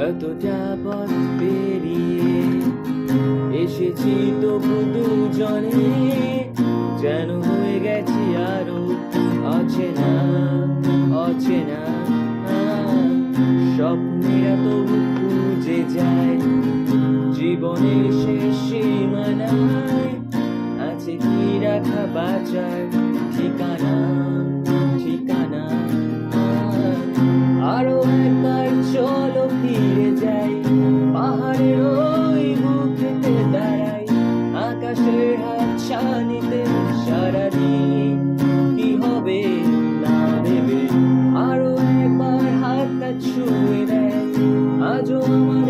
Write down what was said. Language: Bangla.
এতটা পথ পেরিয়ে এসেছি তবু দুজনে যেন হয়ে গেছি আরো অচেনা অচেনা। স্বপ্নেরা তবু খুঁজে যায় জীবনের শেষ সীমানায় আছে কি রাখা বাঁচার ঠিকানা ঠিকানা। আরো একবার চলো ফিরে যাই পাহাড়ের ওই বুকেতে দাঁড়াই আকাশের হাত ছানিতে সারাদিন কি হবে না ভেবে আরো একবার হাতটা ছুঁয়ে দেয় আজও আমার